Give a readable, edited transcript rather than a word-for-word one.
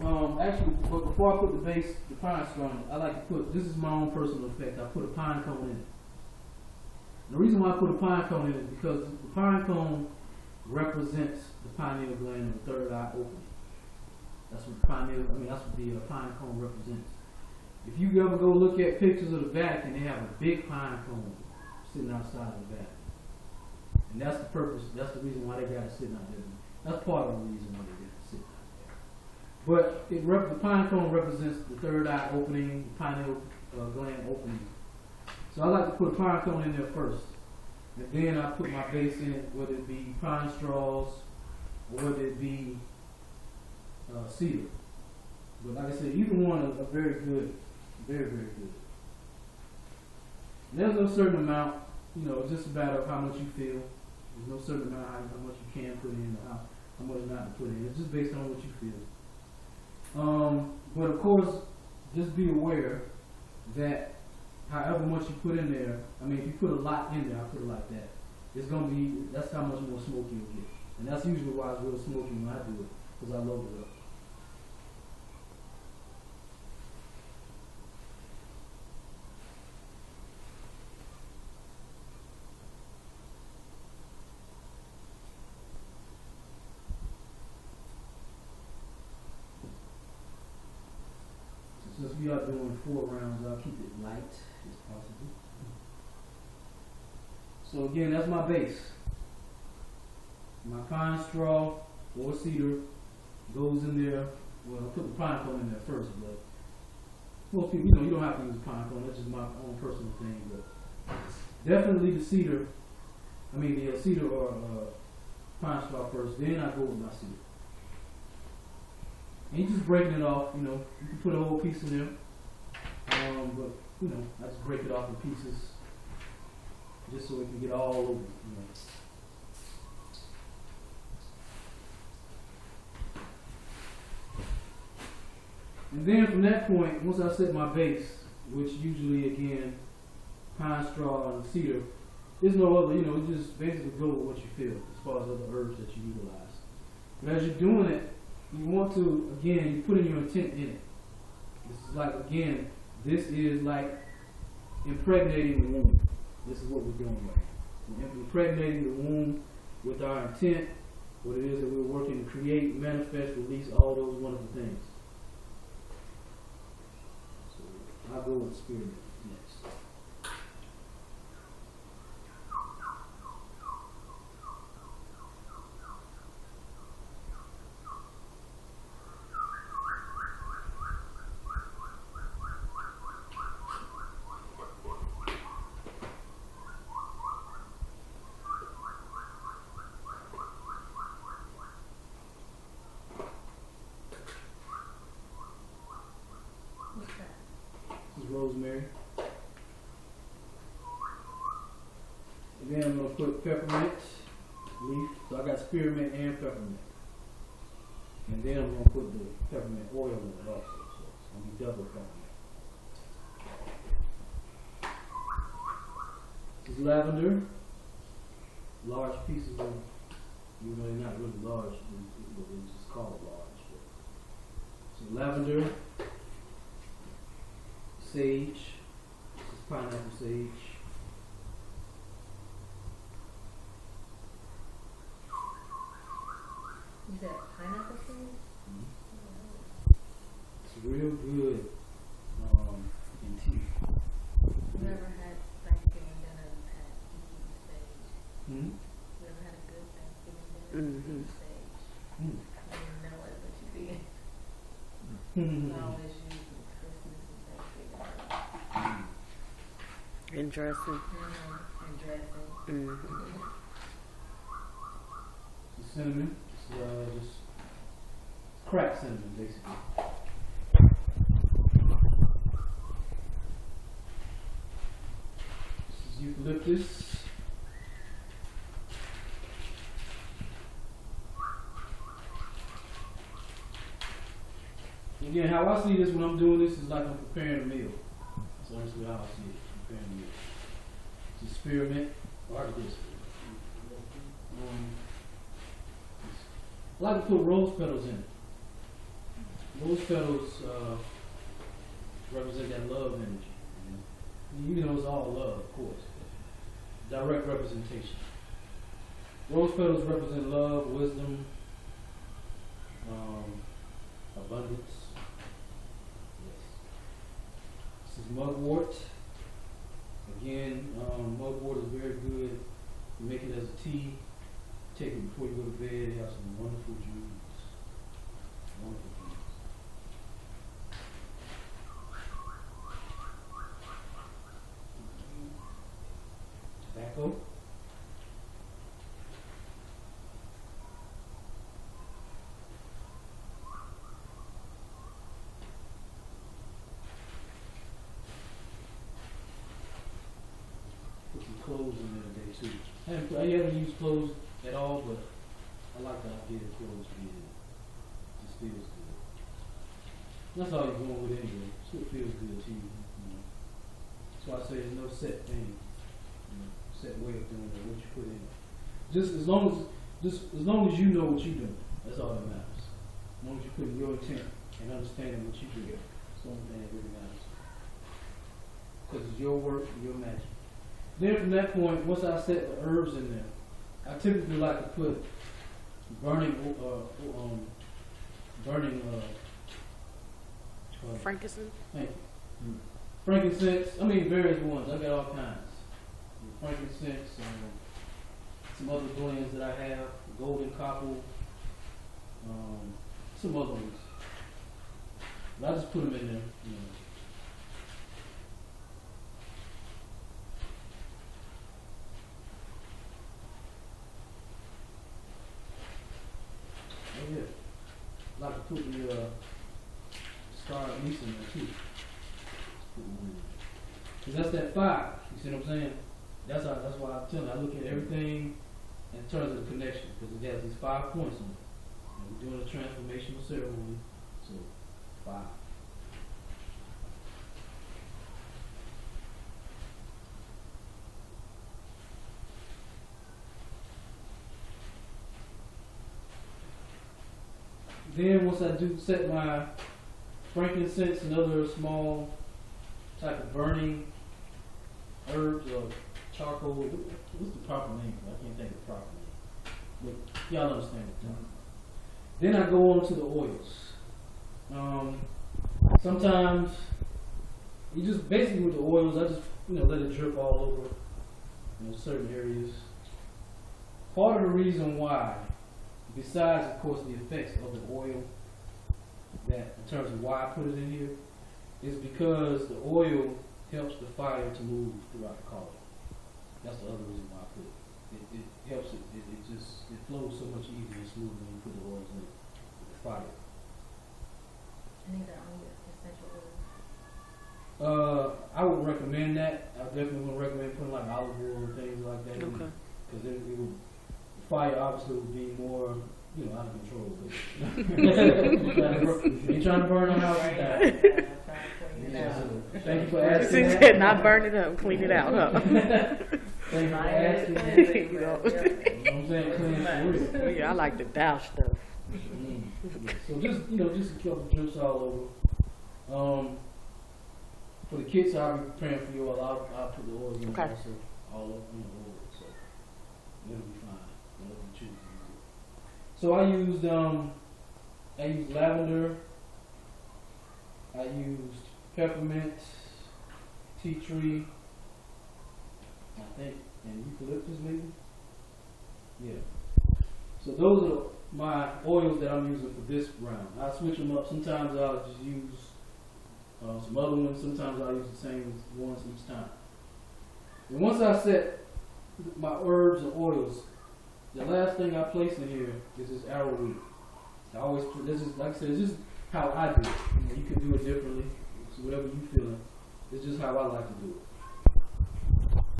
Actually, but before I put the base, the pine straw in it, I like to put, this is my own personal effect, I put a pine cone in it. The reason why I put a pine cone in it is because the pine cone represents the pineal gland and the third eye opening. That's what that's what the pine cone represents. If you ever go look at pictures of the Vatican, they have a big pine cone sitting outside the Vatican. And that's the purpose, that's the reason why they got it sitting out there. That's part of the reason why they got it sitting out there. But the pine cone represents the third eye opening, the pineal gland opening. So I like to put a pine cone in there first. And then I put my base in it, whether it be pine straws or whether it be cedar. But like I said, either one are very good, very, very good. And there's no certain amount, it's just a matter of how much you feel. There's no certain amount how much you can put in or how much not to put in. It's just based on what you feel. But of course, just be aware that however much you put in there, if you put a lot in there, I put it like that, that's how much more smoke you'll get. And that's usually why it's real smoky when I do it, because I load it up. Since we are doing 4 rounds, I'll keep it light as possible. So again, that's my base. My pine straw or cedar goes in there. Well, I put the pine cone in there first, but most people, you don't have to use a pine cone. That's just my own personal thing. But definitely the cedar or pine straw first. Then I go with my cedar. And you're just breaking it off, you can put a whole piece in there. But I just break it off in pieces just so it can get all over, And then from that point, once I set my base, which usually again, pine straw and cedar, there's no other, you just basically go with what you feel as far as other herbs that you utilize. But as you're doing it, you want to, again, you put in your intent in it. This is like, again, this is like impregnating the womb. This is what we're doing right now. We're impregnating the womb with our intent, what it is that we're working to create, manifest, release, all those wonderful things. So I'll go with spirit next. Rosemary. And then I'm going to put peppermint leaf. So I got spearmint and peppermint. And then I'm going to put the peppermint oil in it also. So it's going to be double peppermint. This is lavender. Large pieces of, even though they're not really large, it's just called large. So lavender. Sage, this is pineapple sage. Is that pineapple sage? Mm-hmm. It's real good in tea. I've never had Thanksgiving dinner and had sage. Hmm? Never had a good Thanksgiving dinner with sage. Mm. I didn't know it, but you did. Mm-hmm. Always use Christmas and Thanksgiving. And dressing. And dressing. Mm-hmm. The cinnamon, it's just cracked cinnamon, basically. This is eucalyptus. Again, how I see this when I'm doing this is like I'm preparing a meal. That's honestly how I see it, preparing a meal. It's spearmint, or this. I like to put rose petals in it. rose petals represent that love energy. You know, it's all love, of course. Direct representation. Rose petals represent love, wisdom, abundance. Yes. This is mugwort. Again, mugwort is very good. You make it as a tea. Take it before you go to bed. It has some wonderful dreams. Wonderful dreams. Tobacco. Put some cloves in there today too. I haven't used cloves at all, but I like the idea of cloves being in it. It just feels good. That's all you're going with anyway. So it feels good to you. That's why I say there's no set thing, set way of doing it. What you put in it. Just as long as you know what you're doing. That's all that matters. As long as you put your intent and understanding what you do. That's the only thing that really matters. Because it's your work, your magic. Then from that point, once I set the herbs in there, I typically like to put burning Frankincense. Thank you. Frankincense. I mean various ones. I got all kinds. Frankincense. Some other blends that I have. Golden copper. Some other ones. But I just put them in there. Oh yeah. I like to put the star anise in there too. Cause that's that fire. You see what I'm saying? That's why I'm telling you, I look at everything in terms of the connection, because it has these 5 points on it. And we're doing a transformational ceremony, so 5. Then once I do set my frankincense and other small type of burning herbs or charcoal, what's the proper name? I can't think of the proper name. But y'all understand what I'm talking about. Then I go on to the oils. Sometimes you just basically with the oils, I just let it drip all over certain areas. Part of the reason why, besides of course the effects of the oil, that in terms of why I put it in here, is because the oil helps the fire to move throughout the collar. That's the other reason why I put it. It helps it. It flows so much easier and smoother when you put the oils in it. The fire. And these are only essential oils. I would recommend that. I definitely would recommend putting like olive oil and things like that. Okay. Because it would, the fire obviously would be more, out of control. You're trying to burn them out. Thank you for asking. She said not burn it up, clean it out, huh? Thank you for asking. You know what I'm saying? Clean it for Yeah, I like the douse stuff. So just a couple drips all over. For the kids, I'll be preparing for you all. I'll put the oil in Okay. also all over so it'll be fine. Whatever you choose to use. So I used lavender. I used peppermint, tea tree, I think, and eucalyptus maybe. Yeah. So those are my oils that I'm using for this round. I switch them up. Sometimes I'll just use some other ones. Sometimes I'll use the same ones each time. And once I set my herbs and oils, the last thing I place in here is this arrowroot. I always put this is like I said, it's just how I do it. You can do it differently. It's whatever you feel. It's just how I like to do it.